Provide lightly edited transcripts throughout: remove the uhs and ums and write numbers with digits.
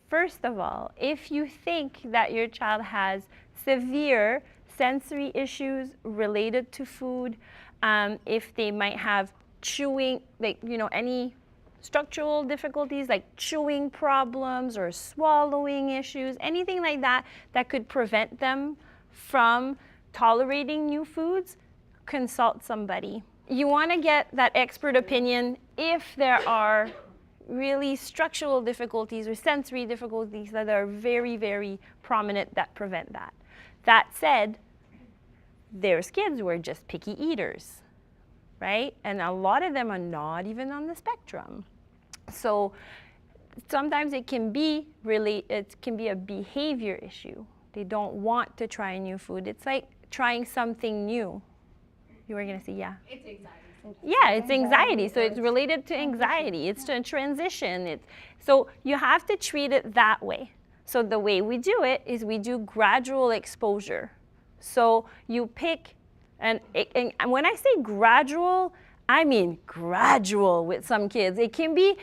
First of all, if you think that your child has severe sensory issues related to food, if they might have chewing, like, any structural difficulties like chewing problems or swallowing issues, anything like that that could prevent them from tolerating new foods, consult somebody. You want to get that expert opinion if there are really structural difficulties or sensory difficulties that are very, very prominent that prevent that. That said, there's kids who are just picky eaters, right? And a lot of them are not even on the spectrum. So sometimes it can be a behavior issue. They don't want to try new food. It's like trying something new. You were going to say, yeah? It's anxiety. Yeah, it's anxiety. So it's related to anxiety. It's a transition. So you have to treat it that way. So the way we do it is we do gradual exposure. So you pick, and when I say gradual, I mean gradual with some kids. It can be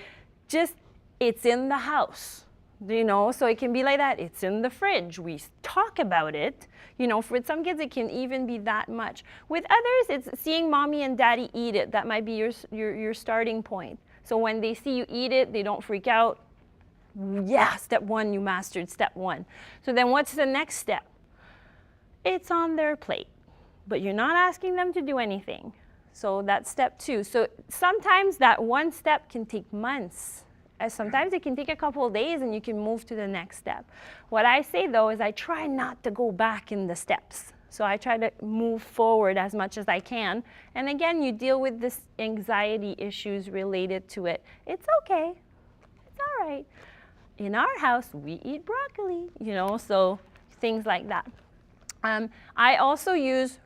just, it's in the house, so it can be like that. It's in the fridge. We talk about it. For some kids, it can even be that much. With others, it's seeing mommy and daddy eat it. That might be your starting point. So when they see you eat it, they don't freak out. Yeah, step one, you mastered step one. So then what's the next step? It's on their plate, but you're not asking them to do anything. So that's step two. So sometimes that one step can take months. Sometimes it can take a couple of days and you can move to the next step. What I say though is I try not to go back in the steps. So I try to move forward as much as I can. And again, you deal with this anxiety issues related to it. It's okay. It's all right. In our house, we eat broccoli, so things like that. I also use,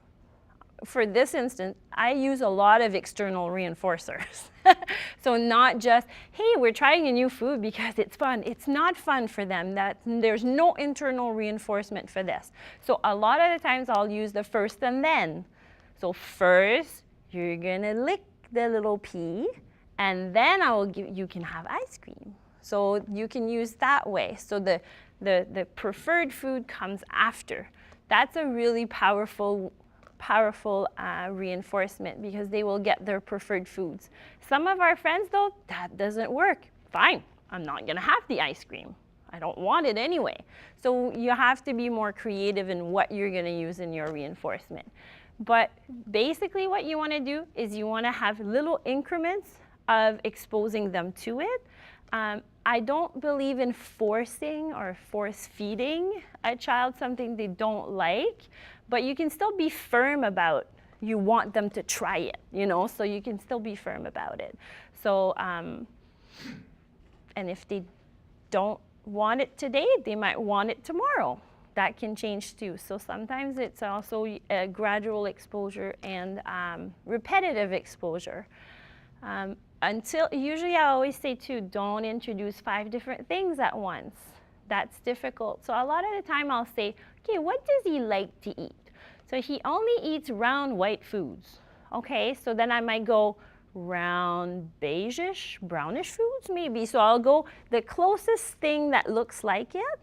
for this instance, I use a lot of external reinforcers. So not just, hey, we're trying a new food because it's fun. It's not fun for them. There's no internal reinforcement for this. So a lot of the times I'll use the first and then. So first, you're gonna lick the little pea, and then you can have ice cream. So you can use that way. So the preferred food comes after. That's a really powerful reinforcement because they will get their preferred foods. Some of our friends though, that doesn't work. Fine, I'm not gonna have the ice cream. I don't want it anyway. So you have to be more creative in what you're gonna use in your reinforcement. But basically what you wanna do is you wanna have little increments of exposing them to it. I don't believe in forcing or force feeding a child something they don't like, but you can still be firm about you want them to try it, so you can still be firm about it. So, and if they don't want it today, they might want it tomorrow. That can change too. So sometimes it's also a gradual exposure and repetitive exposure. Usually I always say too, don't introduce 5 different things at once. That's difficult. So a lot of the time I'll say, okay, what does he like to eat? So he only eats round white foods. Okay, so then I might go round beigeish, brownish foods maybe. So I'll go the closest thing that looks like it.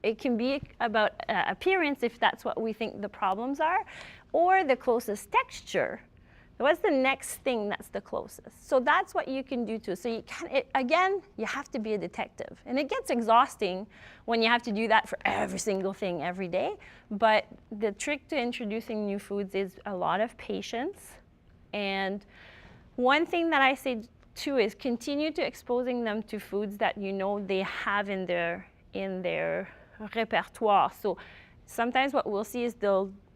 It can be about appearance if that's what we think the problems are, or the closest texture. What's the next thing that's the closest? So that's what you can do too. So again, you have to be a detective. And it gets exhausting when you have to do that for every single thing every day. But the trick to introducing new foods is a lot of patience. And one thing that I say too is continue to exposing them to foods that they have in their repertoire. So sometimes what we'll see is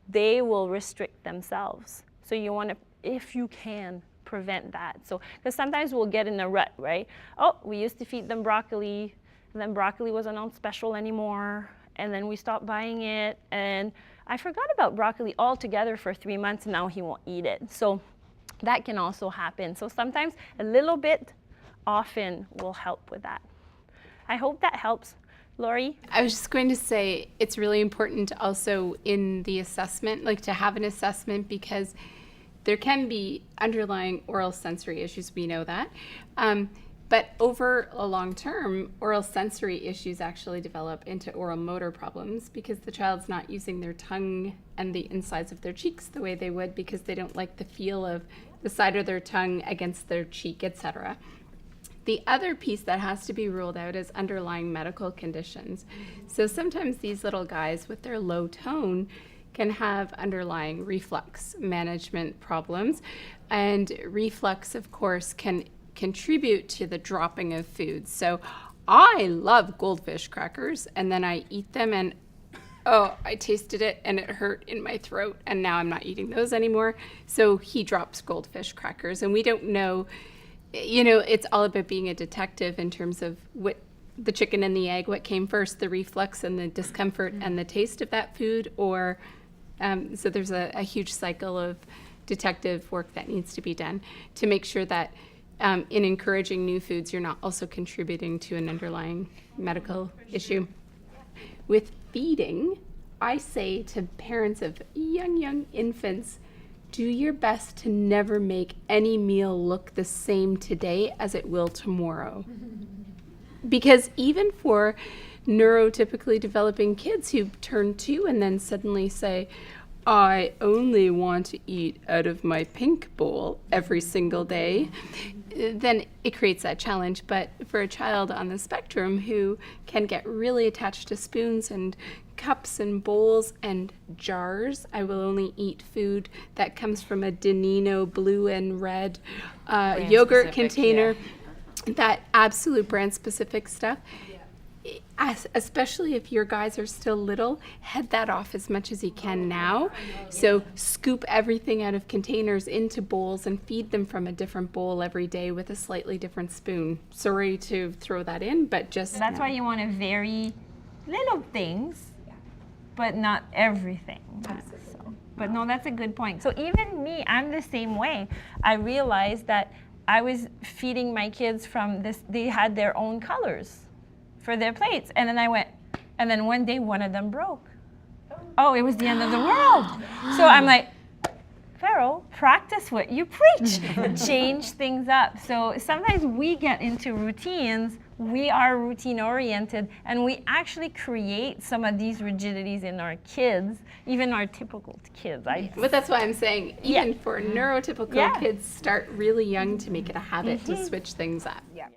they will restrict themselves. So you want to, if you can, prevent that. So, because sometimes we'll get in a rut, right? Oh, we used to feed them broccoli, and then broccoli wasn't on special anymore, and then we stopped buying it, and I forgot about broccoli altogether for 3 months, and now he won't eat it. So that can also happen. So sometimes a little bit often will help with that. I hope that helps. Lori? I was just going to say it's really important also in the assessment, like to have an assessment, because there can be underlying oral sensory issues, we know that. But over a long term, oral sensory issues actually develop into oral motor problems because the child's not using their tongue and the insides of their cheeks the way they would because they don't like the feel of the side of their tongue against their cheek, etc. The other piece that has to be ruled out is underlying medical conditions. So sometimes these little guys with their low tone can have underlying reflux management problems. And reflux, of course, can contribute to the dropping of food. So I love goldfish crackers, and then I eat them and I tasted it and it hurt in my throat, and now I'm not eating those anymore. So he drops goldfish crackers, and we don't know, it's all about being a detective in terms of what the chicken and the egg, what came first, the reflux and the discomfort and the taste of that food, or so there's a huge cycle of detective work that needs to be done to make sure that in encouraging new foods, you're not also contributing to an underlying medical issue. With feeding, I say to parents of young infants, do your best to never make any meal look the same today as it will tomorrow. Because even for neurotypically developing kids who turn 2 and then suddenly say, I only want to eat out of my pink bowl every single day, then it creates that challenge. But for a child on the spectrum who can get really attached to spoons and cups and bowls and jars, I will only eat food that comes from a Danino blue and red yogurt container, that absolute brand specific stuff. Especially if your guys are still little, head that off as much as you can now. So scoop everything out of containers into bowls and feed them from a different bowl every day with a slightly different spoon. Sorry to throw that in, but just... That's why you want to vary little things, but not everything. So, but no, that's a good point. So even me, I'm the same way. I realized that I was feeding my kids from this, they had their own colors for their plates. And then I went, and then one day one of them broke. Oh, it was the end of the world. So I'm like, Pharaoh, practice what you preach. Change things up. So sometimes we get into routines, we are routine oriented, and we actually create some of these rigidities in our kids, even our typical kids. But that's why I'm saying, even for neurotypical kids, start really young to make it a habit to switch things up. Yeah.